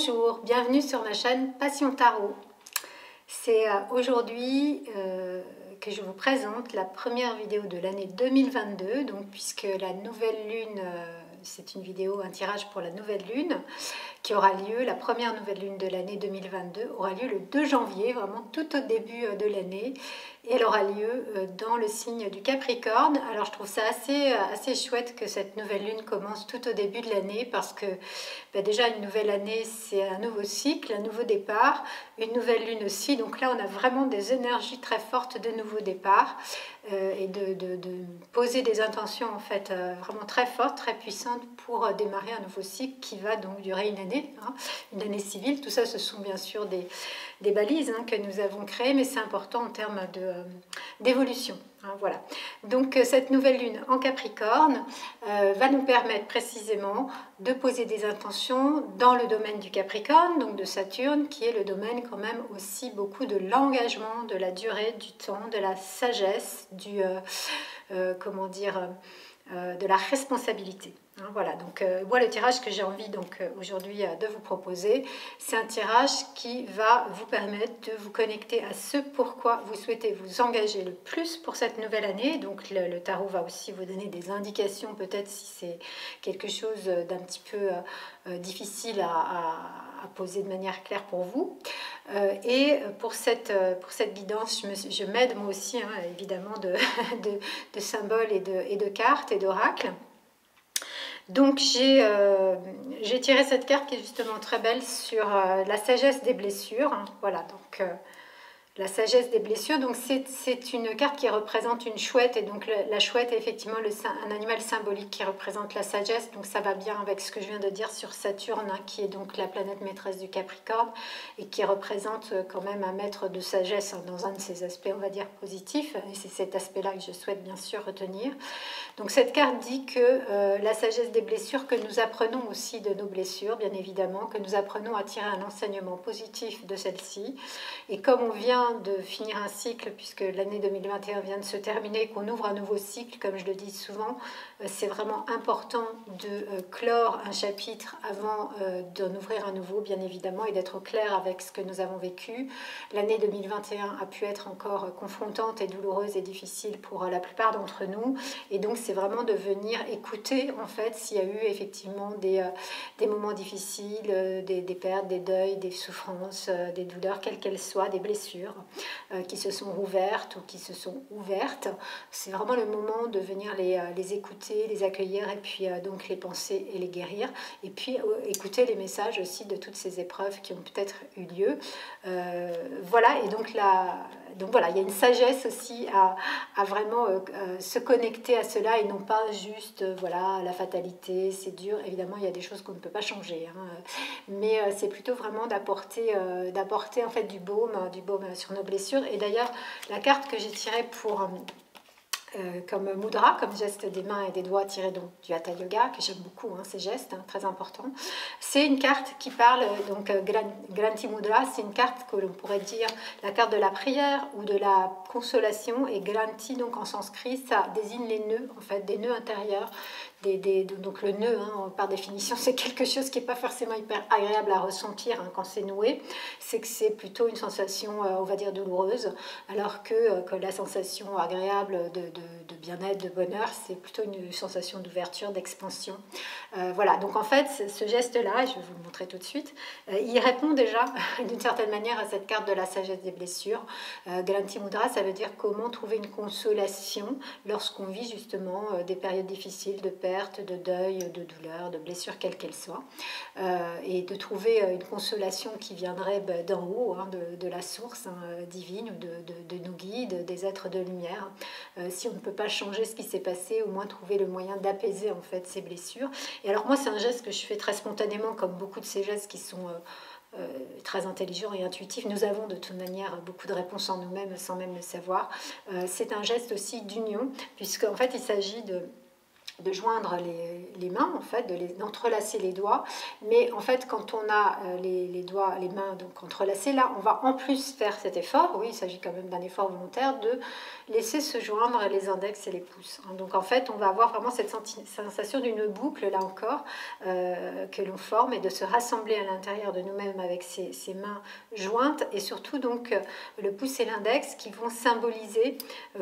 Bonjour, bienvenue sur ma chaîne Passion Tarot. C'est aujourd'hui que je vous présente la première vidéo de l'année 2022, donc puisque la nouvelle lune, c'est une vidéo, un tirage pour la nouvelle lune qui aura lieu, la première nouvelle lune de l'année 2022 aura lieu le 2 janvier, vraiment tout au début de l'année, et elle aura lieu dans le signe du Capricorne. Alors je trouve ça assez chouette que cette nouvelle lune commence tout au début de l'année parce que déjà une nouvelle année c'est un nouveau cycle, un nouveau départ, une nouvelle lune aussi, donc là on a vraiment des énergies très fortes de nouveau départ et de poser des intentions en fait vraiment très fortes, très puissantes pour démarrer un nouveau cycle qui va donc durer une année civile. Tout ça ce sont bien sûr des balises que nous avons créées, mais c'est important en termes d'évolution. Voilà. Donc cette nouvelle lune en Capricorne va nous permettre précisément de poser des intentions dans le domaine du Capricorne, donc de Saturne, qui est le domaine quand même aussi beaucoup de l'engagement, de la durée, du temps, de la sagesse, de la responsabilité. Voilà, donc moi le tirage que j'ai envie donc aujourd'hui de vous proposer, c'est un tirage qui va vous permettre de vous connecter à ce pourquoi vous souhaitez vous engager le plus pour cette nouvelle année. Donc le tarot va aussi vous donner des indications, peut-être si c'est quelque chose d'un petit peu difficile à poser de manière claire pour vous. Et pour cette guidance, je m'aide moi aussi évidemment de symboles et de cartes et d'oracles. Donc j'ai tiré cette carte qui est justement très belle sur la sagesse des blessures. Voilà, donc la sagesse des blessures, donc c'est une carte qui représente une chouette, et donc la chouette est effectivement un animal symbolique qui représente la sagesse, donc ça va bien avec ce que je viens de dire sur Saturne, qui est donc la planète maîtresse du Capricorne, et qui représente quand même un maître de sagesse dans un de ses aspects, on va dire, positifs, et c'est cet aspect-là que je souhaite bien sûr retenir. Donc cette carte dit que la sagesse des blessures, que nous apprenons aussi de nos blessures, bien évidemment, que nous apprenons à tirer un enseignement positif de celle-ci, et comme on vient de finir un cycle, puisque l'année 2021 vient de se terminer, qu'on ouvre un nouveau cycle, comme je le dis souvent, c'est vraiment important de clore un chapitre avant d'en ouvrir un nouveau, bien évidemment, et d'être au clair avec ce que nous avons vécu. L'année 2021 a pu être encore confrontante et douloureuse et difficile pour la plupart d'entre nous, et donc c'est vraiment de venir écouter en fait s'il y a eu effectivement des moments difficiles, des pertes, des deuils, des souffrances, des douleurs, quelles qu'elles soient, des blessures qui se sont rouvertes ou qui se sont ouvertes. C'est vraiment le moment de venir les écouter, les accueillir, et puis donc les penser et les guérir, et puis écouter les messages aussi de toutes ces épreuves qui ont peut-être eu lieu. Voilà, et donc voilà, il y a une sagesse aussi à vraiment se connecter à cela, et non pas juste voilà la fatalité, c'est dur. Évidemment il y a des choses qu'on ne peut pas changer, mais c'est plutôt vraiment d'apporter en fait du baume sur nos blessures. Et d'ailleurs la carte que j'ai tirée pour comme mudra, comme geste des mains et des doigts tirés donc du Hatha Yoga, que j'aime beaucoup, ces gestes, très importants. C'est une carte qui parle, donc Granti Mudra, c'est une carte que l'on pourrait dire la carte de la prière ou de la consolation, et Granti, donc en sanskrit, ça désigne les nœuds, en fait, des nœuds intérieurs. Donc le nœud, par définition, c'est quelque chose qui n'est pas forcément hyper agréable à ressentir quand c'est noué. C'est que c'est plutôt une sensation, on va dire, douloureuse, alors que la sensation agréable de bien-être, de bonheur, c'est plutôt une sensation d'ouverture, d'expansion. Voilà, donc en fait, ce geste-là, je vais vous le montrer tout de suite, il répond déjà d'une certaine manière à cette carte de la sagesse des blessures. Granti Mudra, ça veut dire comment trouver une consolation lorsqu'on vit justement des périodes difficiles, de perte, de deuil, de douleur, de blessure, quelle qu'elle soit, et de trouver une consolation qui viendrait d'en haut, de la source divine, ou de nos guides, des êtres de lumière. Si on ne peut pas changer ce qui s'est passé, au moins trouver le moyen d'apaiser en fait ces blessures. Et alors moi c'est un geste que je fais très spontanément, comme beaucoup de ces gestes qui sont très intelligents et intuitifs. Nous avons de toute manière beaucoup de réponses en nous-mêmes sans même le savoir. C'est un geste aussi d'union, puisqu'en fait il s'agit de joindre les mains, en fait, d'entrelacer les doigts. Mais en fait, quand on a les doigts, les mains donc entrelacées, là, on va en plus faire cet effort. Oui, il s'agit quand même d'un effort volontaire de laisser se joindre les index et les pouces. Donc en fait, on va avoir vraiment cette sensation d'une boucle, là encore, que l'on forme et de se rassembler à l'intérieur de nous-mêmes avec ces mains jointes et surtout donc le pouce et l'index qui vont symboliser,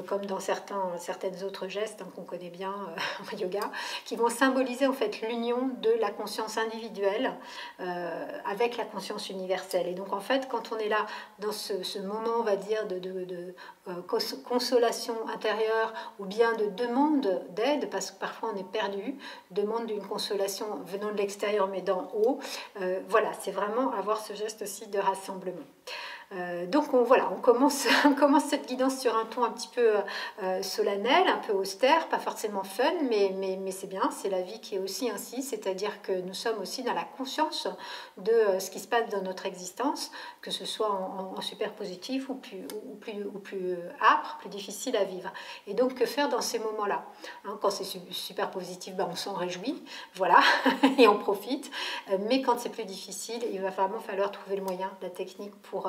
comme dans certaines autres gestes qu'on connaît bien en yoga, qui vont symboliser en fait l'union de la conscience individuelle avec la conscience universelle. Et donc en fait, quand on est là dans ce moment, on va dire, de consolation intérieure ou bien de demande d'aide, parce que parfois on est perdu, demande d'une consolation venant de l'extérieur mais d'en haut, voilà, c'est vraiment avoir ce geste aussi de rassemblement. Donc voilà, on commence cette guidance sur un ton un petit peu solennel, un peu austère, pas forcément fun, mais c'est bien, c'est la vie qui est aussi ainsi, c'est-à-dire que nous sommes aussi dans la conscience de ce qui se passe dans notre existence, que ce soit en super positif ou plus âpre, plus difficile à vivre. Et donc que faire dans ces moments-là, hein, quand c'est super positif, ben, on s'en réjouit, voilà, et on profite, mais quand c'est plus difficile, il va vraiment falloir trouver le moyen, la technique pour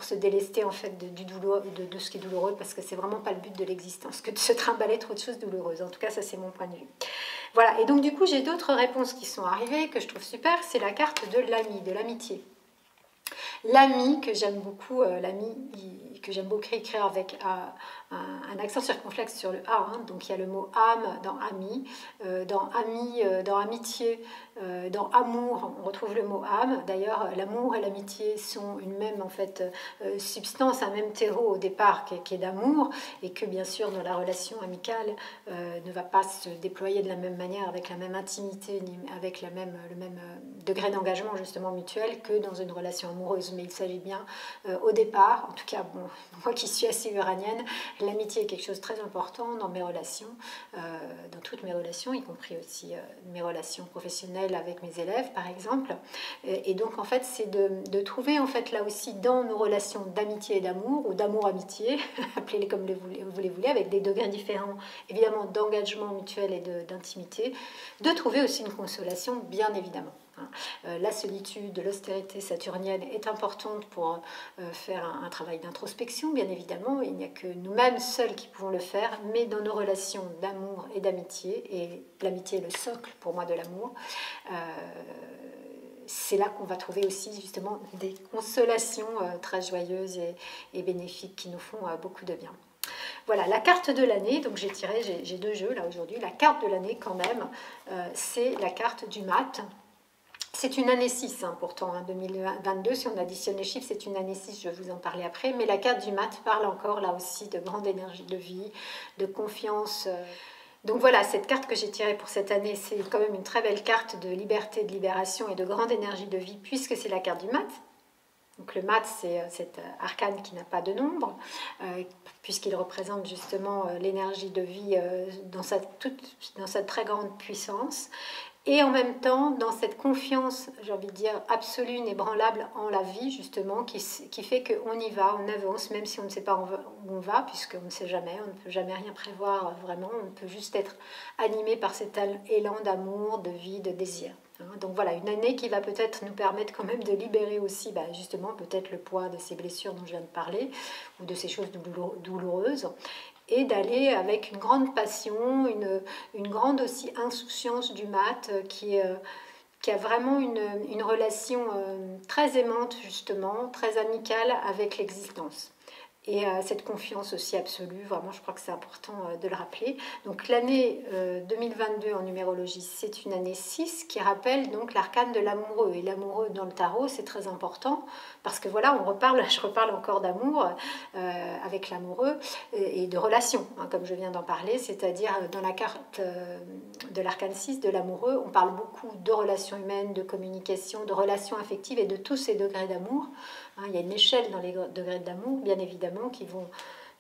se délester en fait de ce qui est douloureux, parce que c'est vraiment pas le but de l'existence que de se trimballer trop de choses douloureuses. En tout cas, ça c'est mon point de vue. Voilà, et donc du coup j'ai d'autres réponses qui sont arrivées que je trouve super. C'est la carte de l'ami, de l'amitié. L'ami que j'aime beaucoup, que j'aime beaucoup écrire avec un accent circonflexe sur le A, hein, donc il y a le mot âme dans ami, dans amitié, dans amour, on retrouve le mot âme. D'ailleurs, l'amour et l'amitié sont une même en fait substance, un même terreau au départ qui est d'amour, et que bien sûr dans la relation amicale ne va pas se déployer de la même manière, avec la même intimité, ni avec le même degré d'engagement justement mutuel que dans une relation amoureuse. Mais il s'agit bien au départ, en tout cas bon, moi qui suis assez uranienne, l'amitié est quelque chose de très important dans mes relations, dans toutes mes relations, y compris aussi mes relations professionnelles avec mes élèves par exemple. Et donc en fait c'est de trouver en fait là aussi dans nos relations d'amitié et d'amour, ou d'amour-amitié, appelez-les comme vous les voulez, avec des degrés différents évidemment d'engagement mutuel et d'intimité, de trouver aussi une consolation bien évidemment. La solitude, l'austérité saturnienne est importante pour faire un travail d'introspection, bien évidemment. Il n'y a que nous-mêmes seuls qui pouvons le faire, mais dans nos relations d'amour et d'amitié, et l'amitié est le socle pour moi de l'amour, c'est là qu'on va trouver aussi justement des consolations très joyeuses et bénéfiques qui nous font beaucoup de bien. Voilà, la carte de l'année, donc j'ai deux jeux là aujourd'hui. La carte de l'année quand même, c'est la carte du mat. C'est une année 6 hein, pourtant, hein, 2022, si on additionne les chiffres, c'est une année 6, je vais vous en parler après. Mais la carte du mat parle encore là aussi de grande énergie de vie, de confiance. Donc voilà, cette carte que j'ai tirée pour cette année, c'est quand même une très belle carte de liberté, de libération et de grande énergie de vie, puisque c'est la carte du mat. Donc le mat, c'est cet arcane qui n'a pas de nombre, puisqu'il représente justement l'énergie de vie dans sa très grande puissance. Et en même temps, dans cette confiance, j'ai envie de dire, absolue, inébranlable en la vie, justement, qui fait qu'on y va, on avance, même si on ne sait pas où on va, puisqu'on ne sait jamais, on ne peut jamais rien prévoir vraiment, on peut juste être animé par cet élan d'amour, de vie, de désir. Donc voilà, une année qui va peut-être nous permettre quand même de libérer aussi, justement, peut-être le poids de ces blessures dont je viens de parler, ou de ces choses douloureuses, et d'aller avec une grande passion, une grande aussi insouciance du mat qui a vraiment une relation très aimante justement, très amicale avec l'existence. Et cette confiance aussi absolue, vraiment je crois que c'est important de le rappeler. Donc l'année 2022 en numérologie, c'est une année 6 qui rappelle donc l'arcane de l'amoureux. Et l'amoureux dans le tarot, c'est très important parce que voilà, je reparle encore d'amour avec l'amoureux et de relations, hein, comme je viens d'en parler, c'est-à-dire dans la carte de l'arcane 6 de l'amoureux, on parle beaucoup de relations humaines, de communication, de relations affectives et de tous ces degrés d'amour. Il y a une échelle dans les degrés d'amour, bien évidemment, qui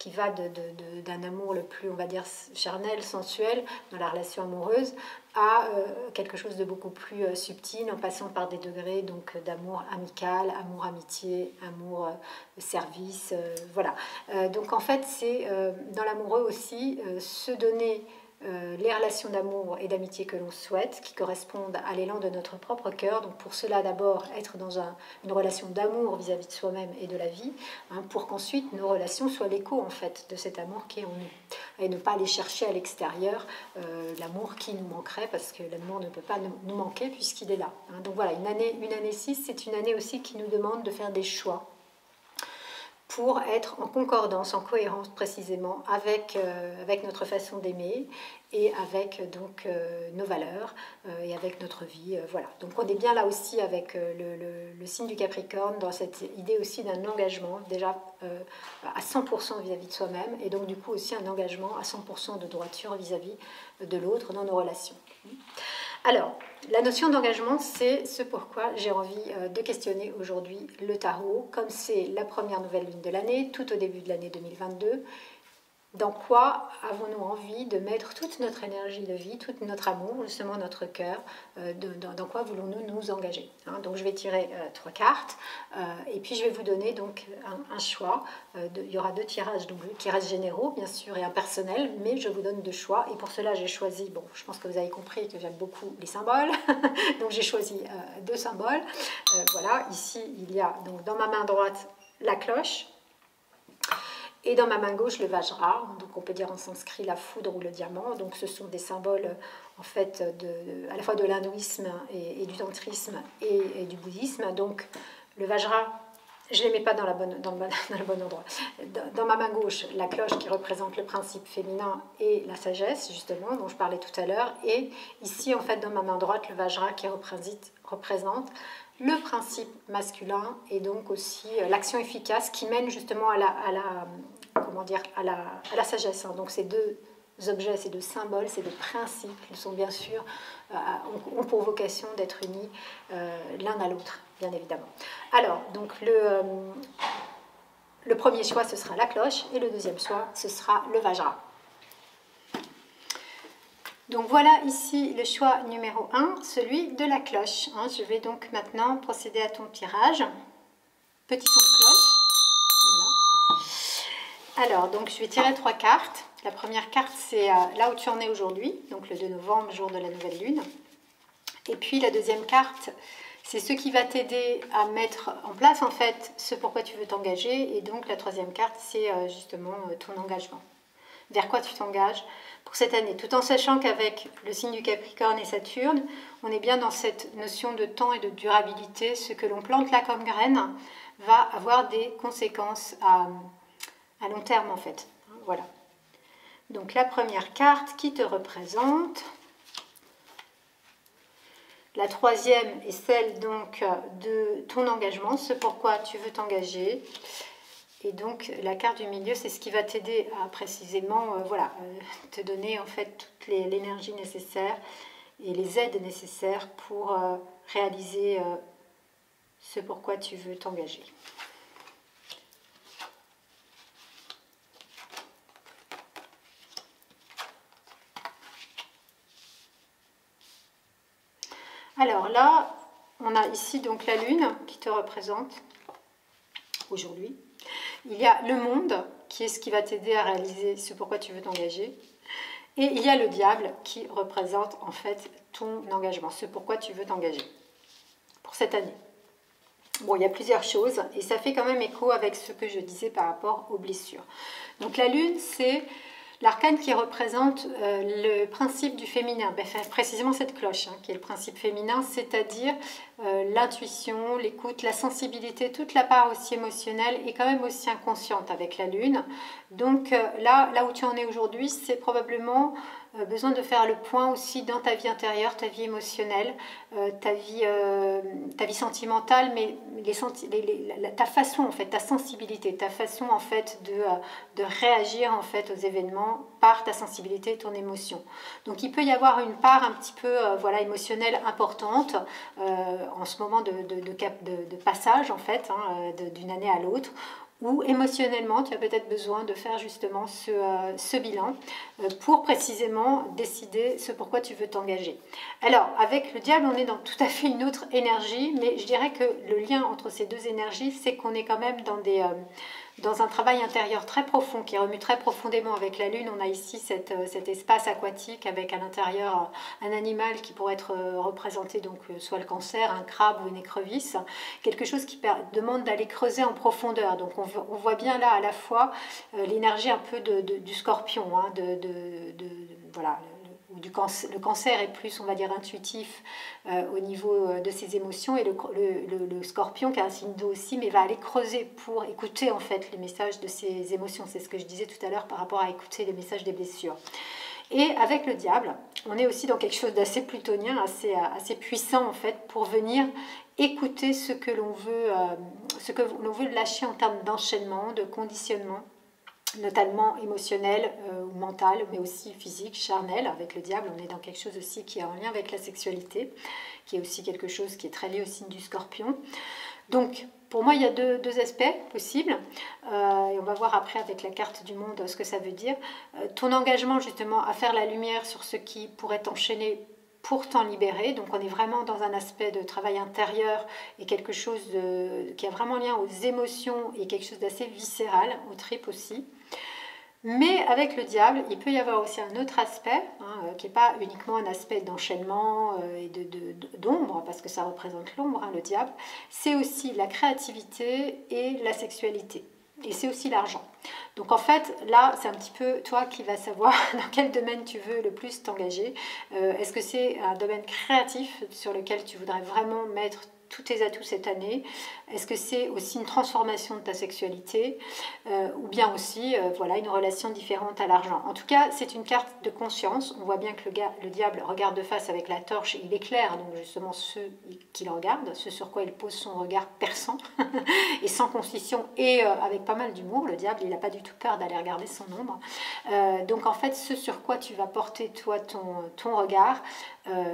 va d'un amour le plus, on va dire, charnel, sensuel, dans la relation amoureuse, à quelque chose de beaucoup plus subtil, en passant par des degrés donc d'amour amical, amour amitié, amour service, voilà. Donc en fait, c'est dans l'amoureux aussi se donner les relations d'amour et d'amitié que l'on souhaite, qui correspondent à l'élan de notre propre cœur. Donc pour cela, d'abord, être dans une relation d'amour vis-à-vis de soi-même et de la vie, hein, pour qu'ensuite nos relations soient l'écho en fait de cet amour qui est en nous. Et ne pas aller chercher à l'extérieur l'amour qui nous manquerait, parce que l'amour ne peut pas nous manquer puisqu'il est là. Hein. Donc voilà, une année 6, c'est une année aussi qui nous demande de faire des choix pour être en concordance, en cohérence précisément avec notre façon d'aimer et avec donc nos valeurs et avec notre vie. Voilà. Donc on est bien là aussi avec le signe du Capricorne dans cette idée aussi d'un engagement déjà à 100% vis-à-vis de soi-même, et donc du coup aussi un engagement à 100% de droiture vis-à-vis de l'autre dans nos relations. Alors, la notion d'engagement, c'est ce pourquoi j'ai envie de questionner aujourd'hui le tarot. Comme c'est la première nouvelle lune de l'année, tout au début de l'année 2022, dans quoi avons-nous envie de mettre toute notre énergie de vie, tout notre amour, justement notre cœur, dans quoi voulons-nous nous engager, hein. Donc je vais tirer 3 cartes et puis je vais vous donner donc un choix. Il y aura 2 tirages, donc qui restent généraux bien sûr et impersonnels, mais je vous donne 2 choix, et pour cela j'ai choisi, bon je pense que vous avez compris que j'aime beaucoup les symboles, donc j'ai choisi 2 symboles. Voilà, ici il y a donc dans ma main droite la cloche, et dans ma main gauche, le Vajra, donc on peut dire en sanskrit la foudre ou le diamant. Donc ce sont des symboles en fait à la fois de l'hindouisme et du tantrisme et du bouddhisme. Donc le Vajra, je ne les mets pas dans le bon endroit. Dans ma main gauche, la cloche qui représente le principe féminin et la sagesse, justement, dont je parlais tout à l'heure. Et ici, en fait, dans ma main droite, le Vajra qui représente le principe masculin et donc aussi l'action efficace qui mène justement à la sagesse. Hein. Donc ces 2 objets, ces 2 symboles, ces 2 principes, ils sont bien sûr, ont pour vocation d'être unis l'un à l'autre, bien évidemment. Alors, donc le premier choix, ce sera la cloche, et le deuxième choix, ce sera le Vajra. Donc voilà ici le choix numéro 1, celui de la cloche. Hein. Je vais donc maintenant procéder à ton tirage. Petit son de cloche. Voilà. Alors, donc je vais tirer 3 cartes. La première carte, c'est là où tu en es aujourd'hui, donc le 2 novembre, jour de la nouvelle lune. Et puis la deuxième carte, c'est ce qui va t'aider à mettre en place en fait ce pourquoi tu veux t'engager. Et donc la troisième carte, c'est justement ton engagement. Vers quoi tu t'engages pour cette année, tout en sachant qu'avec le signe du Capricorne et Saturne, on est bien dans cette notion de temps et de durabilité. Ce que l'on plante là comme graine va avoir des conséquences à long terme en fait. Voilà. Donc la première carte qui te représente. La troisième est celle donc de ton engagement, ce pourquoi tu veux t'engager. Et donc la carte du milieu, c'est ce qui va t'aider à précisément te donner en fait toute l'énergie nécessaire et les aides nécessaires pour réaliser ce pourquoi tu veux t'engager. Alors là, on a ici donc la lune qui te représente aujourd'hui. Il y a le monde, qui est ce qui va t'aider à réaliser ce pourquoi tu veux t'engager. Et il y a le diable, qui représente en fait ton engagement, ce pourquoi tu veux t'engager pour cette année. Bon, il y a plusieurs choses, et ça fait quand même écho avec ce que je disais par rapport aux blessures. Donc la lune, c'est l'arcane qui représente le principe du féminin, précisément cette cloche, hein, qui est le principe féminin, c'est-à-dire l'intuition, l'écoute, la sensibilité, toute la part aussi émotionnelle et quand même aussi inconsciente avec la lune. Donc là où tu en es aujourd'hui, c'est probablement besoin de faire le point aussi dans ta vie intérieure, ta vie émotionnelle, ta vie sentimentale, mais ta façon en fait, ta sensibilité, ta façon en fait de réagir en fait aux événements par ta sensibilité et ton émotion. Donc il peut y avoir une part un petit peu émotionnelle importante en ce moment de passage en fait, hein, d'une année à l'autre, où émotionnellement tu as peut-être besoin de faire justement ce bilan pour précisément décider ce pourquoi tu veux t'engager. Alors avec le diable, on est dans tout à fait une autre énergie, mais je dirais que le lien entre ces deux énergies, c'est qu'on est quand même dans un travail intérieur très profond, qui remue très profondément avec la Lune. On a ici cet espace aquatique avec à l'intérieur un animal qui pourrait être représenté, donc soit le cancer, un crabe ou une écrevisse, quelque chose qui demande d'aller creuser en profondeur. Donc on voit bien là à la fois l'énergie un peu du scorpion, hein, voilà, le cancer est plus, on va dire, intuitif au niveau de ses émotions, et le scorpion, qui a un signe d'eau aussi, mais va aller creuser pour écouter en fait les messages de ses émotions. C'est ce que je disais tout à l'heure par rapport à écouter les messages des blessures. Et avec le diable, on est aussi dans quelque chose d'assez plutonien, assez puissant en fait, pour venir écouter ce que l'on veut lâcher en termes d'enchaînement, de conditionnement, notamment émotionnel ou mental, mais aussi physique, charnel. Avec le diable, on est dans quelque chose aussi qui est en lien avec la sexualité, qui est aussi quelque chose qui est très lié au signe du scorpion. Donc, pour moi, il y a deux aspects possibles, et on va voir après avec la carte du monde ce que ça veut dire. Ton engagement justement à faire la lumière sur ce qui pourrait t'enchaîner pour t'en libérer. Donc on est vraiment dans un aspect de travail intérieur et quelque chose qui a vraiment lien aux émotions et quelque chose d'assez viscéral, aux tripes aussi. Mais avec le diable, il peut y avoir aussi un autre aspect, hein, qui n'est pas uniquement un aspect d'enchaînement et d'ombre, parce que ça représente l'ombre, hein, le diable. C'est aussi la créativité et la sexualité. Et c'est aussi l'argent. Donc en fait, là, c'est un petit peu toi qui vas savoir dans quel domaine tu veux le plus t'engager. Est-ce que c'est un domaine créatif sur lequel tu voudrais vraiment mettre tous tes atouts cette année? Est-ce que c'est aussi une transformation de ta sexualité ou bien aussi voilà, une relation différente à l'argent? En tout cas, c'est une carte de conscience. On voit bien que le diable regarde de face avec la torche et il éclaire donc justement ceux qui le regardent, ce sur quoi il pose son regard perçant et sans concession et avec pas mal d'humour. Le diable, il n'a pas du tout peur d'aller regarder son ombre. Donc en fait, ce sur quoi tu vas porter toi ton regard,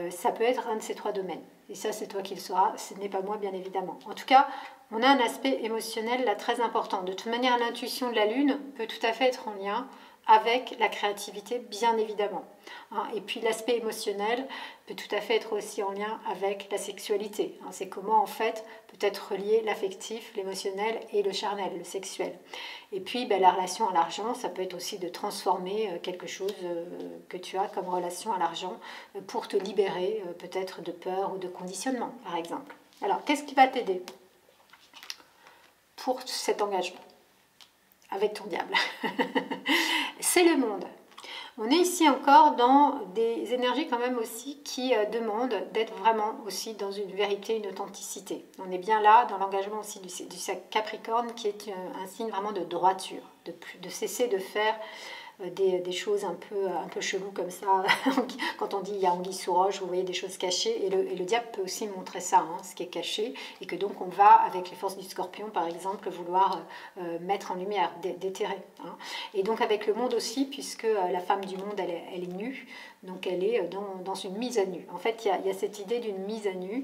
ça peut être un de ces trois domaines. Et ça, c'est toi qui le sauras, ce n'est pas moi, bien évidemment. En tout cas, on a un aspect émotionnel là très important. De toute manière, l'intuition de la Lune peut tout à fait être en lien avec la créativité, bien évidemment. Et puis l'aspect émotionnel peut tout à fait être aussi en lien avec la sexualité. C'est comment en fait peut être relié l'affectif, l'émotionnel et le charnel, le sexuel. Et puis la relation à l'argent, ça peut être aussi de transformer quelque chose que tu as comme relation à l'argent pour te libérer peut-être de peur ou de conditionnement, par exemple. Alors, qu'est-ce qui va t'aider pour cet engagement avec ton diable? C'est le monde. On est ici encore dans des énergies quand même aussi qui demandent d'être vraiment aussi dans une vérité, une authenticité. On est bien là dans l'engagement aussi du Capricorne qui est un signe vraiment de droiture, de cesser de faire des choses un peu cheloues comme ça. Quand on dit il y a anguille sous roche, vous voyez des choses cachées. Et le diable peut aussi montrer ça, ce qui est caché. Et que donc on va, avec les forces du scorpion par exemple, vouloir mettre en lumière, déterrer. Et donc avec le monde aussi, puisque la femme du monde, elle est nue. Donc elle est dans une mise à nu. En fait, il y a cette idée d'une mise à nu,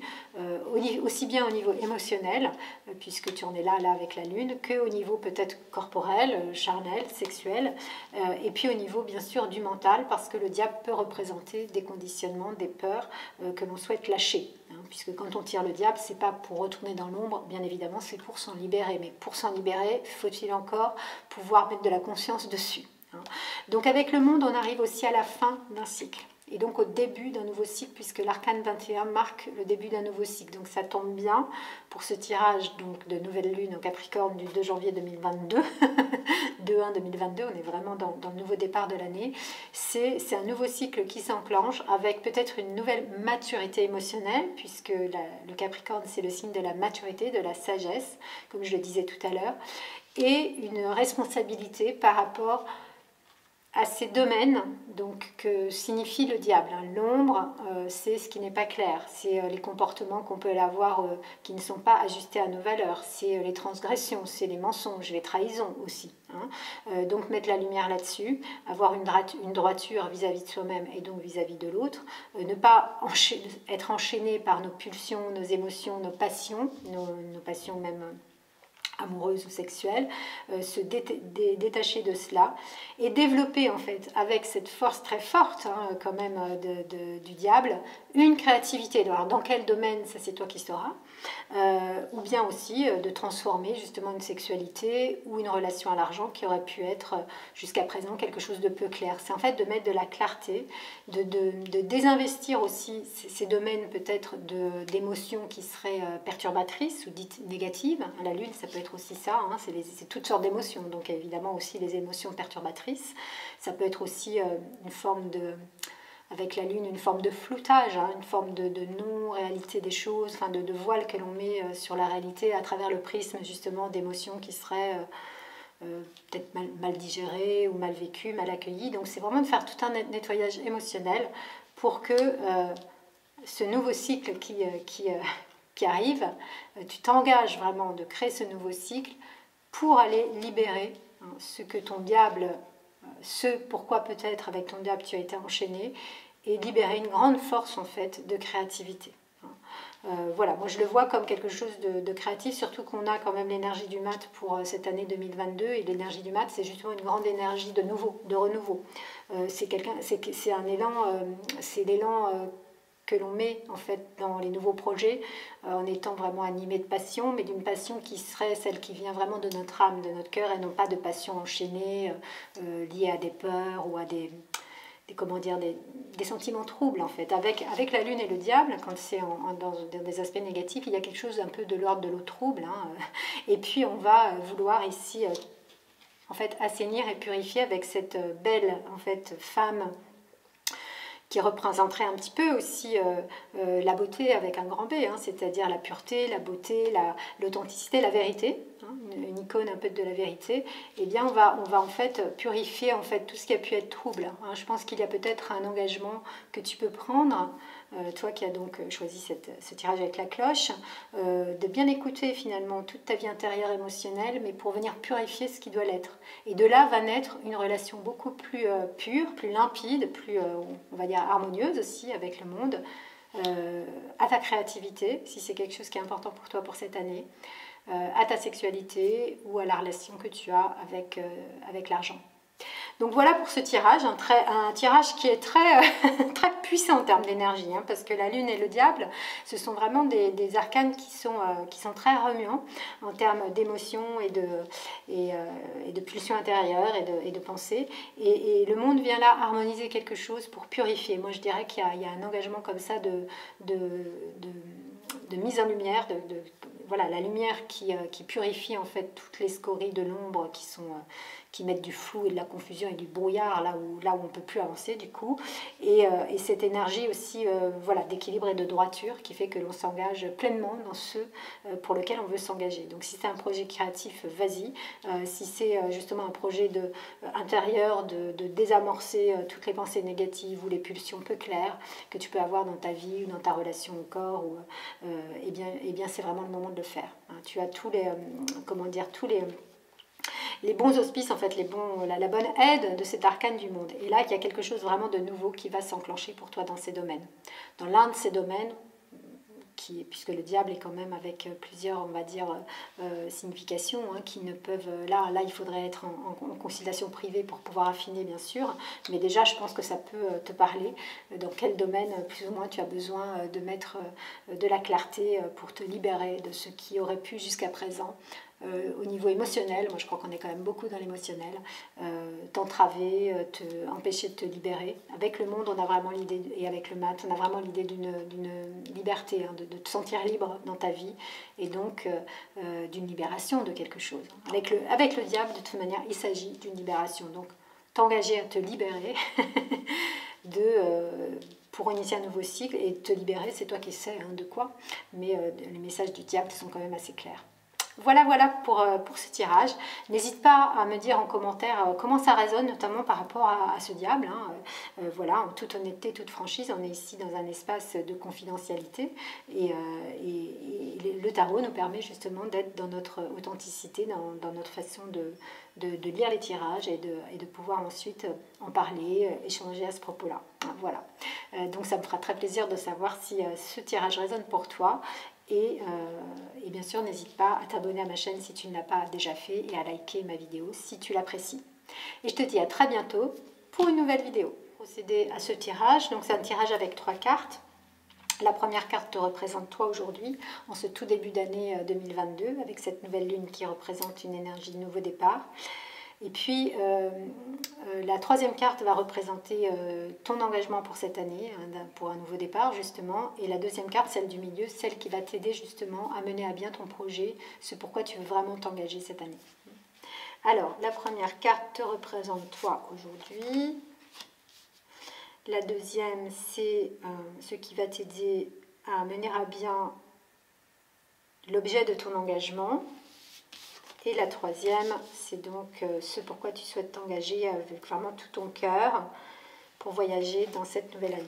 aussi bien au niveau émotionnel, puisque tu en es là avec la Lune, qu'au niveau peut-être corporel, charnel, sexuel, et puis au niveau bien sûr du mental, parce que le diable peut représenter des conditionnements, des peurs que l'on souhaite lâcher. Puisque quand on tire le diable, c'est pas pour retourner dans l'ombre, bien évidemment, c'est pour s'en libérer. Mais pour s'en libérer, faut-il encore pouvoir mettre de la conscience dessus. Donc avec le monde, on arrive aussi à la fin d'un cycle. Et donc au début d'un nouveau cycle, puisque l'arcane 21 marque le début d'un nouveau cycle. Donc ça tombe bien pour ce tirage donc, de nouvelle lune au Capricorne du 2 janvier 2022. 2-1-2022, on est vraiment dans le nouveau départ de l'année. C'est un nouveau cycle qui s'enclenche avec peut-être une nouvelle maturité émotionnelle, puisque le Capricorne, c'est le signe de la maturité, de la sagesse, comme je le disais tout à l'heure, et une responsabilité par rapport à ces domaines donc, que signifie le diable. L'ombre, c'est ce qui n'est pas clair, c'est les comportements qu'on peut avoir qui ne sont pas ajustés à nos valeurs, c'est les transgressions, c'est les mensonges, les trahisons aussi. Donc mettre la lumière là-dessus, avoir une droiture vis-à-vis de soi-même et donc vis-à-vis de l'autre, ne pas être enchaîné par nos pulsions, nos émotions, nos passions, nos passions même amoureuse ou sexuelle, se détacher de cela et développer en fait avec cette force très forte quand même du diable une créativité. Alors dans quel domaine, ça c'est toi qui sauras. Ou bien aussi de transformer justement une sexualité ou une relation à l'argent qui aurait pu être jusqu'à présent quelque chose de peu clair. C'est en fait de mettre de la clarté, de désinvestir aussi ces domaines peut-être d'émotions qui seraient perturbatrices ou dites négatives. La lune, ça peut être aussi ça, hein, c'est toutes sortes d'émotions, donc évidemment aussi les émotions perturbatrices. Ça peut être aussi une forme de... avec la lune, une forme de floutage, hein, une forme de non-réalité des choses, enfin de voile que l'on met sur la réalité à travers le prisme justement d'émotions qui seraient peut-être mal digérées ou mal vécues, mal accueillies. Donc c'est vraiment de faire tout un nettoyage émotionnel pour que ce nouveau cycle qui arrive, tu t'engages vraiment de créer ce nouveau cycle pour aller libérer hein, ce que ton diable... ce pourquoi peut-être avec ton diable tu as été enchaîné et libérer une grande force en fait de créativité. Voilà, moi je le vois comme quelque chose de créatif, surtout qu'on a quand même l'énergie du mat pour cette année 2022 et l'énergie du mat c'est justement une grande énergie de renouveau. C'est un élan, c'est l'élan que l'on met en fait dans les nouveaux projets en étant vraiment animé de passion, mais d'une passion qui serait celle qui vient vraiment de notre âme, de notre cœur, et non pas de passion enchaînée liée à des peurs ou à comment dire, des sentiments troubles en fait. Avec la lune et le diable, quand c'est dans des aspects négatifs, il y a quelque chose un peu de l'ordre de l'eau trouble. Hein, et puis on va vouloir ici en fait assainir et purifier avec cette belle en fait femme qui représenterait un petit peu aussi la beauté avec un grand B, hein, c'est-à-dire la pureté, la beauté, l'authenticité, la vérité, hein, une icône un peu de la vérité. Eh bien, on va en fait purifier en fait tout ce qui a pu être trouble. Hein. Je pense qu'il y a peut-être un engagement que tu peux prendre, toi qui as donc choisi ce tirage avec la cloche, de bien écouter finalement toute ta vie intérieure émotionnelle, mais pour venir purifier ce qui doit l'être. Et de là va naître une relation beaucoup plus pure, plus limpide, plus, on va dire, harmonieuse aussi avec le monde, à ta créativité, si c'est quelque chose qui est important pour toi pour cette année, à ta sexualité ou à la relation que tu as avec l'argent. Donc voilà pour ce tirage, un tirage qui est très, très puissant en termes d'énergie, hein, parce que la lune et le diable, ce sont vraiment des arcanes qui sont très remuants en termes d'émotions et de pulsions intérieures et de pensées. Et le monde vient là harmoniser quelque chose pour purifier. Moi je dirais qu'il y a un engagement comme ça de mise en lumière, voilà, la lumière qui purifie en fait toutes les scories de l'ombre qui mettent du flou et de la confusion et du brouillard là où on ne peut plus avancer du coup, et cette énergie aussi voilà, d'équilibre et de droiture qui fait que l'on s'engage pleinement dans ce pour lequel on veut s'engager. Donc si c'est un projet créatif, vas-y. Si c'est justement un projet intérieur de désamorcer toutes les pensées négatives ou les pulsions peu claires que tu peux avoir dans ta vie ou dans ta relation au corps, eh bien c'est vraiment le moment de le faire. Hein. Tu as tous les bons auspices, en fait, la bonne aide de cet arcane du monde. Et là, il y a quelque chose vraiment de nouveau qui va s'enclencher pour toi dans ces domaines. Dans l'un de ces domaines, puisque le diable est quand même avec plusieurs, on va dire, significations, hein, qui ne peuvent... Là, il faudrait être en consultation privée pour pouvoir affiner, bien sûr. Mais déjà, je pense que ça peut te parler. Dans quel domaine, plus ou moins, tu as besoin de mettre de la clarté pour te libérer de ce qui aurait pu jusqu'à présent au niveau émotionnel, moi je crois qu'on est quand même beaucoup dans l'émotionnel, t'entraver, empêcher de te libérer. Avec le monde, on a vraiment l'idée, et avec le mat, on a vraiment l'idée d'une liberté, hein, de te sentir libre dans ta vie, et donc d'une libération de quelque chose. Avec le diable, de toute manière, il s'agit d'une libération. Donc t'engager à te libérer pour initier un nouveau cycle, et te libérer, c'est toi qui sais hein, de quoi, mais les messages du diable sont quand même assez clairs. Voilà pour ce tirage. N'hésite pas à me dire en commentaire comment ça résonne, notamment par rapport à ce diable. Hein. Voilà, en toute honnêteté, toute franchise, on est ici dans un espace de confidentialité. Et le tarot nous permet justement d'être dans notre authenticité, dans notre façon de lire les tirages et de pouvoir ensuite en parler, échanger à ce propos-là. Voilà. Donc ça me fera très plaisir de savoir si ce tirage résonne pour toi. Et bien sûr, n'hésite pas à t'abonner à ma chaîne si tu ne l'as pas déjà fait et à liker ma vidéo si tu l'apprécies. Et je te dis à très bientôt pour une nouvelle vidéo. Procéder à ce tirage, donc c'est un tirage avec 3 cartes. La première carte te représente toi aujourd'hui, en ce tout début d'année 2022, avec cette nouvelle lune qui représente une énergie de nouveau départ. Et puis, la troisième carte va représenter ton engagement pour cette année, pour un nouveau départ, justement. Et la deuxième carte, celle du milieu, celle qui va t'aider justement à mener à bien ton projet, ce pourquoi tu veux vraiment t'engager cette année. Alors, la première carte te représente toi aujourd'hui. La deuxième, c'est ce qui va t'aider à mener à bien l'objet de ton engagement. Et la troisième, c'est donc ce pourquoi tu souhaites t'engager avec vraiment tout ton cœur pour voyager dans cette nouvelle année.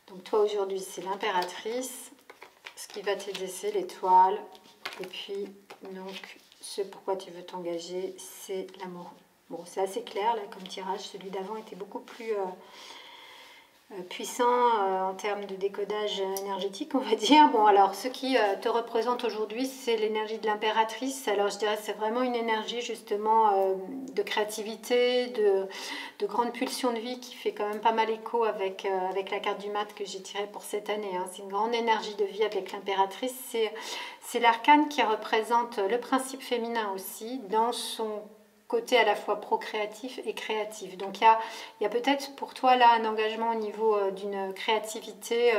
Donc toi aujourd'hui, c'est l'impératrice. Ce qui va t'aider, c'est l'étoile. Et puis, donc, ce pourquoi tu veux t'engager, c'est l'amour. Bon, c'est assez clair là comme tirage. Celui d'avant était beaucoup plus puissant en termes de décodage énergétique, on va dire. Bon, alors ce qui te représente aujourd'hui, c'est l'énergie de l'impératrice. Alors je dirais que c'est vraiment une énergie justement de créativité, de grande pulsion de vie qui fait quand même pas mal écho avec la carte du mat que j'ai tirée pour cette année. Hein. C'est une grande énergie de vie avec l'impératrice. C'est l'arcane qui représente le principe féminin aussi dans son côté à la fois procréatif et créatif. Donc il y a peut-être pour toi là un engagement au niveau d'une créativité,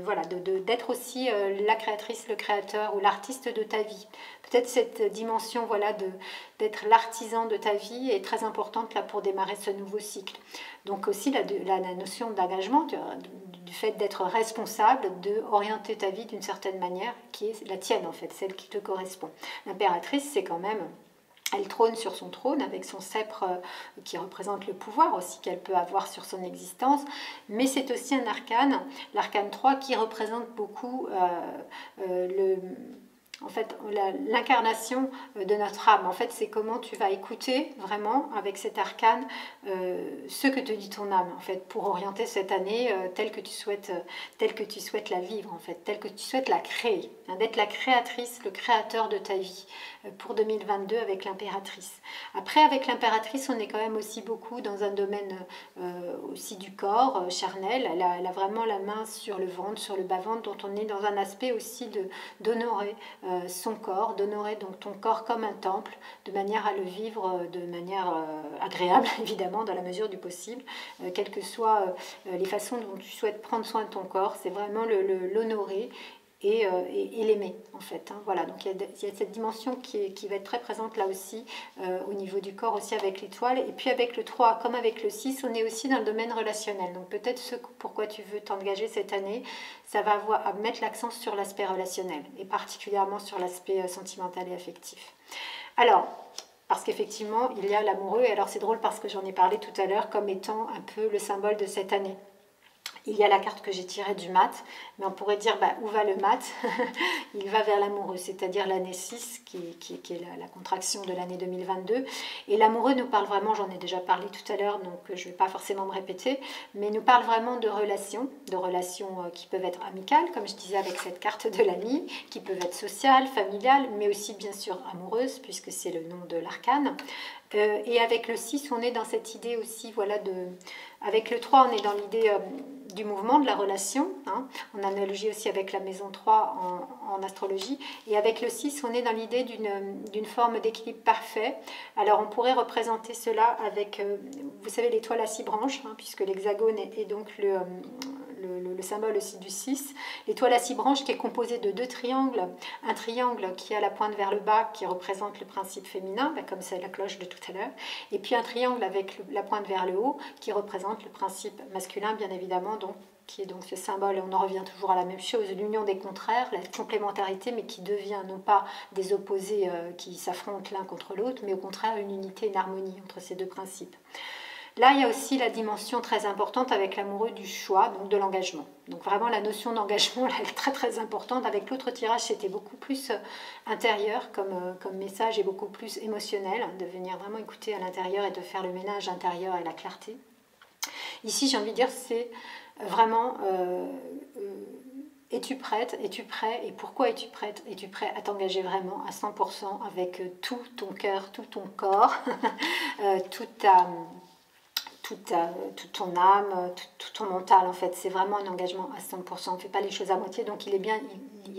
voilà, d'être aussi la créatrice, le créateur ou l'artiste de ta vie. Peut-être cette dimension voilà, d'être l'artisan de ta vie est très importante là pour démarrer ce nouveau cycle. Donc aussi la notion d'engagement, du fait d'être responsable, d'orienter ta vie d'une certaine manière qui est la tienne en fait, celle qui te correspond. L'impératrice, c'est quand même... Elle trône sur son trône avec son sceptre qui représente le pouvoir aussi qu'elle peut avoir sur son existence. Mais c'est aussi un arcane, l'arcane 3, qui représente beaucoup en fait, l'incarnation de notre âme. En fait, c'est comment tu vas écouter vraiment avec cet arcane ce que te dit ton âme, en fait, pour orienter cette année telle que tu souhaites la vivre, en fait, telle que tu souhaites la créer, hein, d'être la créatrice, le créateur de ta vie pour 2022 avec l'impératrice. Après, avec l'impératrice, on est quand même aussi beaucoup dans un domaine aussi du corps charnel. Elle a vraiment la main sur le ventre, sur le bas-ventre, dont on est dans un aspect aussi d'honorer son corps, d'honorer donc ton corps comme un temple, de manière à le vivre de manière agréable, évidemment, dans la mesure du possible, quelles que soient les façons dont tu souhaites prendre soin de ton corps, c'est vraiment l'honorer et l'aimer, en fait. Hein, voilà, donc il y a cette dimension qui va être très présente là aussi, au niveau du corps, aussi avec l'étoile. Et puis avec le 3, comme avec le 6, on est aussi dans le domaine relationnel. Donc peut-être ce pourquoi tu veux t'engager cette année, ça va mettre l'accent sur l'aspect relationnel, et particulièrement sur l'aspect sentimental et affectif. Alors, parce qu'effectivement, il y a l'amoureux, et alors c'est drôle parce que j'en ai parlé tout à l'heure comme étant un peu le symbole de cette année. Il y a la carte que j'ai tirée du mat, mais on pourrait dire où va le mat? Il va vers l'amoureux, c'est-à-dire l'année 6, qui est la contraction de l'année 2022. Et l'amoureux nous parle vraiment, j'en ai déjà parlé tout à l'heure, donc je ne vais pas forcément me répéter, mais nous parle vraiment de relations qui peuvent être amicales, comme je disais avec cette carte de l'ami, qui peuvent être sociales, familiales, mais aussi bien sûr amoureuses, puisque c'est le nom de l'arcane. Et avec le 6, on est dans cette idée aussi, voilà, avec le 3, on est dans l'idée du mouvement, de la relation, hein, en analogie aussi avec la maison 3 en astrologie. Et avec le 6, on est dans l'idée d'une forme d'équilibre parfait. Alors, on pourrait représenter cela avec, vous savez, l'étoile à 6 branches, hein, puisque l'hexagone est donc le symbole aussi du 6. L'étoile à 6 branches qui est composée de 2 triangles. Un triangle qui a la pointe vers le bas, qui représente le principe féminin, comme c'est la cloche de tout à l'heure. Et puis un triangle avec la pointe vers le haut, qui représente le principe masculin, bien évidemment, donc, qui est donc ce symbole, on en revient toujours à la même chose, l'union des contraires, la complémentarité, mais qui devient non pas des opposés qui s'affrontent l'un contre l'autre, mais au contraire une unité, une harmonie entre ces deux principes. Là, il y a aussi la dimension très importante avec l'amoureux du choix, donc de l'engagement. Donc vraiment, la notion d'engagement, là, elle est très très importante. Avec l'autre tirage, c'était beaucoup plus intérieur comme message et beaucoup plus émotionnel, de venir vraiment écouter à l'intérieur et de faire le ménage intérieur et la clarté. Ici, j'ai envie de dire, c'est vraiment... es-tu prête? Es-tu prêt? Et pourquoi es-tu prête? Es-tu prêt à t'engager vraiment à 100% avec tout ton cœur, tout ton corps, toute ton âme, tout ton mental en fait. C'est vraiment un engagement à 100%. On ne fait pas les choses à moitié. Donc il y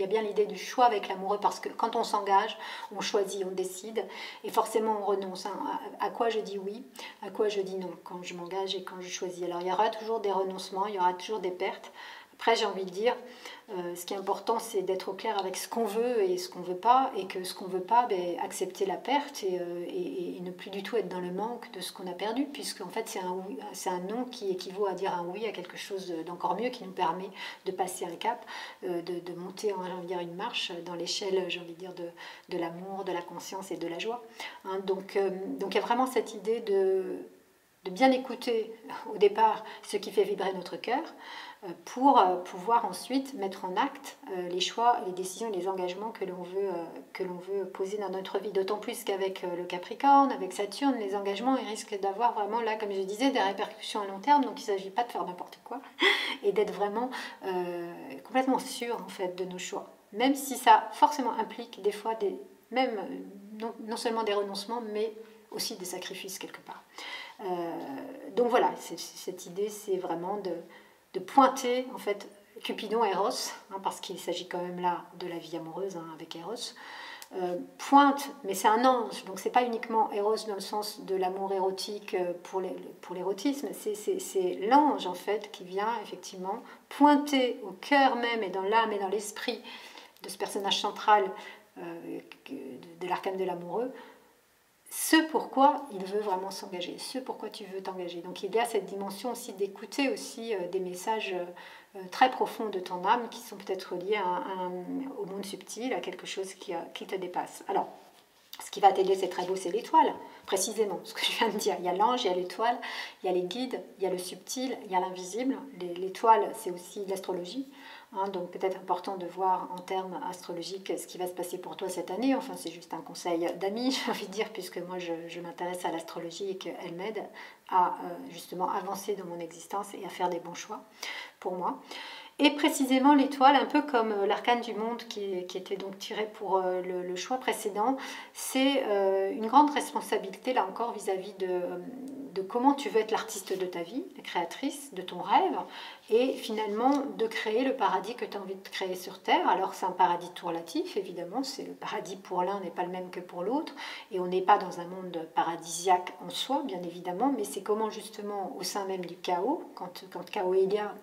a bien l'idée du choix avec l'amoureux parce que quand on s'engage, on choisit, on décide et forcément on renonce. Hein. À quoi je dis oui, à quoi je dis non quand je m'engage et quand je choisis. Alors il y aura toujours des renoncements, il y aura toujours des pertes. Après, j'ai envie de dire, ce qui est important, c'est d'être au clair avec ce qu'on veut et ce qu'on ne veut pas, et que ce qu'on ne veut pas, accepter la perte et ne plus du tout être dans le manque de ce qu'on a perdu, puisqu'en fait, c'est un non qui équivaut à dire un oui à quelque chose d'encore mieux, qui nous permet de passer un cap, de monter, j'ai envie de dire, une marche dans l'échelle, j'ai envie de dire, de l'amour, de la conscience et de la joie. Hein, donc, il y a vraiment cette idée de bien écouter au départ ce qui fait vibrer notre cœur, pour pouvoir ensuite mettre en acte les choix, les décisions et les engagements que l'on veut poser dans notre vie. D'autant plus qu'avec le Capricorne, avec Saturne, les engagements ils risquent d'avoir vraiment, là, comme je disais, des répercussions à long terme. Donc il ne s'agit pas de faire n'importe quoi et d'être vraiment complètement sûr en fait, de nos choix. Même si ça forcément implique des fois non seulement des renoncements, mais aussi des sacrifices quelque part. Donc voilà, cette idée, c'est vraiment de pointer en fait Cupidon Eros, hein, parce qu'il s'agit quand même là de la vie amoureuse hein, avec Eros, pointe, mais c'est un ange, donc c'est pas uniquement Eros dans le sens de l'amour érotique pour l'érotisme, c'est l'ange en fait qui vient effectivement pointer au cœur même et dans l'âme et dans l'esprit de ce personnage central de l'arcane de l'amoureux, ce pourquoi il veut vraiment s'engager, ce pourquoi tu veux t'engager. Donc il y a cette dimension aussi d'écouter aussi des messages très profonds de ton âme qui sont peut-être liés au monde subtil, à quelque chose qui te dépasse. Alors, ce qui va t'aider, c'est très beau, c'est l'étoile, précisément, ce que je viens de dire. Il y a l'ange, il y a l'étoile, il y a les guides, il y a le subtil, il y a l'invisible. L'étoile, c'est aussi l'astrologie. Hein, donc peut-être important de voir en termes astrologiques ce qui va se passer pour toi cette année. Enfin, c'est juste un conseil d'amis, j'ai envie de dire, puisque moi, je m'intéresse à l'astrologie et qu'elle m'aide à justement avancer dans mon existence et à faire des bons choix pour moi. Et précisément l'étoile, un peu comme l'arcane du monde qui était donc tiré pour le choix précédent, c'est une grande responsabilité là encore vis-à-vis de comment tu veux être l'artiste de ta vie, la créatrice de ton rêve, et finalement de créer le paradis que tu as envie de créer sur Terre. Alors c'est un paradis tout relatif, évidemment, c'est le paradis pour l'un n'est pas le même que pour l'autre, et on n'est pas dans un monde paradisiaque en soi, bien évidemment, mais c'est comment justement au sein même du chaos, quand chaos il y a,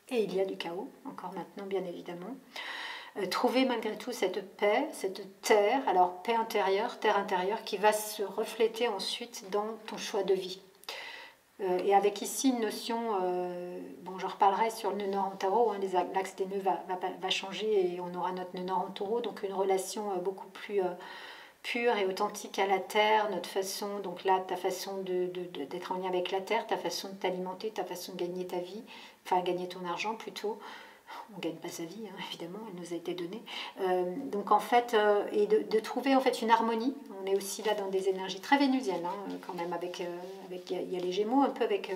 et il y a du chaos, encore maintenant bien évidemment. Trouver malgré tout cette paix, cette terre, alors paix intérieure, terre intérieure, qui va se refléter ensuite dans ton choix de vie. Et avec ici une notion, bon j'en reparlerai sur le nœud nord en tarot, hein, l'axe des nœuds va changer et on aura notre nœud nord en taureau, donc une relation beaucoup plus pure et authentique à la terre, notre façon, donc là ta façon d'être en lien avec la terre, ta façon de t'alimenter, ta façon de gagner ta vie, enfin gagner ton argent plutôt. On ne gagne pas sa vie, hein, évidemment, elle nous a été donnée. Donc en fait, et de trouver en fait une harmonie. On est aussi là dans des énergies très vénusiennes, hein, quand même, il y a les Gémeaux, un peu avec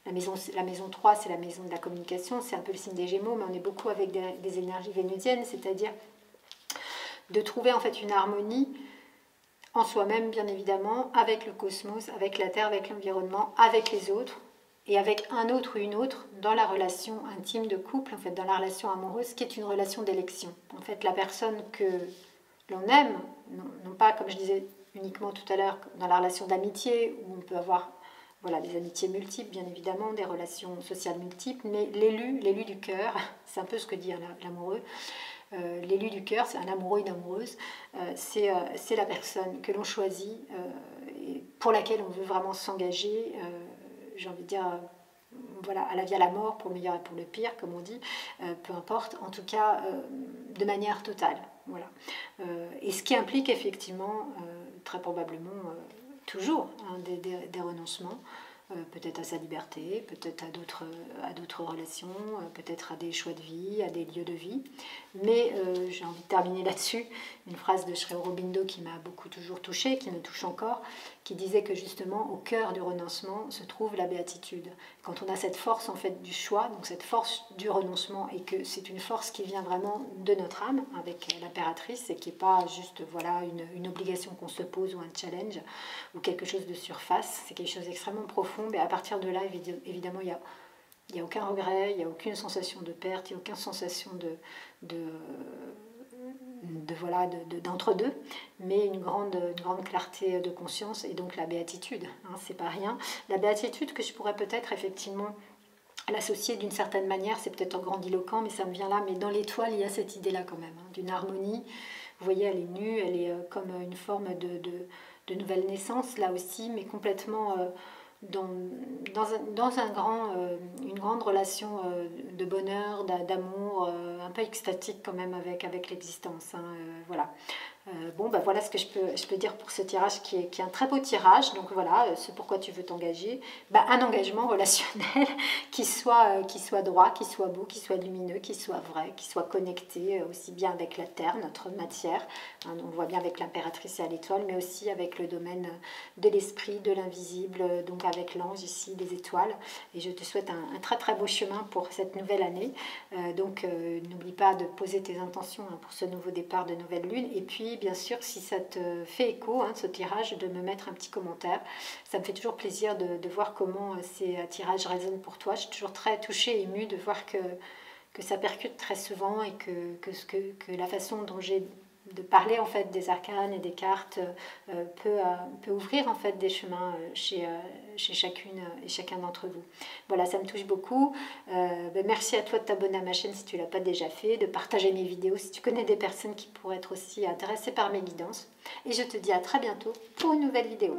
la maison 3, c'est la maison de la communication, c'est un peu le signe des Gémeaux, mais on est beaucoup avec des énergies vénusiennes, c'est-à-dire de trouver en fait une harmonie en soi-même, bien évidemment, avec le cosmos, avec la Terre, avec l'environnement, avec les autres, et avec un autre ou une autre dans la relation intime de couple, en fait, dans la relation amoureuse, qui est une relation d'élection. En fait, la personne que l'on aime, non pas, comme je disais uniquement tout à l'heure, dans la relation d'amitié, où on peut avoir voilà, des amitiés multiples, bien évidemment, des relations sociales multiples, mais l'élu du cœur, c'est un peu ce que dit l'amoureux, l'élu du cœur, c'est un amoureux, une amoureuse, c'est la personne que l'on choisit, et pour laquelle on veut vraiment s'engager, j'ai envie de dire, voilà, à la vie à la mort, pour le meilleur et pour le pire, comme on dit, peu importe, en tout cas, de manière totale. Voilà. Et ce qui implique effectivement, très probablement, toujours hein, des renoncements, peut-être à sa liberté, peut-être à d'autres relations, peut-être à des choix de vie, à des lieux de vie. Mais j'ai envie de terminer là-dessus, une phrase de Sri Aurobindo qui m'a beaucoup toujours touchée, qui me touche encore, qui disait que justement au cœur du renoncement se trouve la béatitude. Quand on a cette force en fait du choix, donc cette force du renoncement, et que c'est une force qui vient vraiment de notre âme avec l'impératrice, et qui n'est pas juste voilà une obligation qu'on se pose ou un challenge ou quelque chose de surface, c'est quelque chose d'extrêmement profond tombe et à partir de là, évidemment, il n'y a aucun regret, il n'y a aucune sensation de perte, il n'y a aucune sensation d'entre-deux, mais une grande clarté de conscience et donc la béatitude, hein, c'est pas rien. La béatitude que je pourrais peut-être effectivement l'associer d'une certaine manière, c'est peut-être grandiloquent, mais ça me vient là, mais dans l'étoile, il y a cette idée-là quand même, hein, d'une harmonie. Vous voyez, elle est nue, elle est comme une forme de nouvelle naissance, là aussi, mais complètement dans une grande relation de bonheur, d'amour, un peu extatique quand même avec l'existence. Hein, voilà. Bon, ben voilà ce que je peux dire pour ce tirage qui est un très beau tirage. Donc voilà, c'est pourquoi tu veux t'engager. Ben, un engagement relationnel qui soit droit, qui soit beau, qui soit lumineux, qui soit vrai, qui soit connecté aussi bien avec la Terre, notre matière. Hein, on le voit bien avec l'impératrice et à l'étoile, mais aussi avec le domaine de l'esprit, de l'invisible, donc avec l'ange ici, les étoiles. Et je te souhaite un très très beau chemin pour cette nouvelle année. Donc n'oublie pas de poser tes intentions hein, pour ce nouveau départ de nouvelle lune. Et puis bien sûr, si ça te fait écho, hein, ce tirage, de me mettre un petit commentaire. Ça me fait toujours plaisir de voir comment ces tirages résonnent pour toi. Je suis toujours très touchée et émue de voir que ça percute très souvent et que la façon dont j'ai de parler en fait des arcanes et des cartes peut ouvrir en fait des chemins chez chacune et chacun d'entre vous. Voilà, ça me touche beaucoup. Merci à toi de t'abonner à ma chaîne si tu ne l'as pas déjà fait, de partager mes vidéos si tu connais des personnes qui pourraient être aussi intéressées par mes guidances. Et je te dis à très bientôt pour une nouvelle vidéo.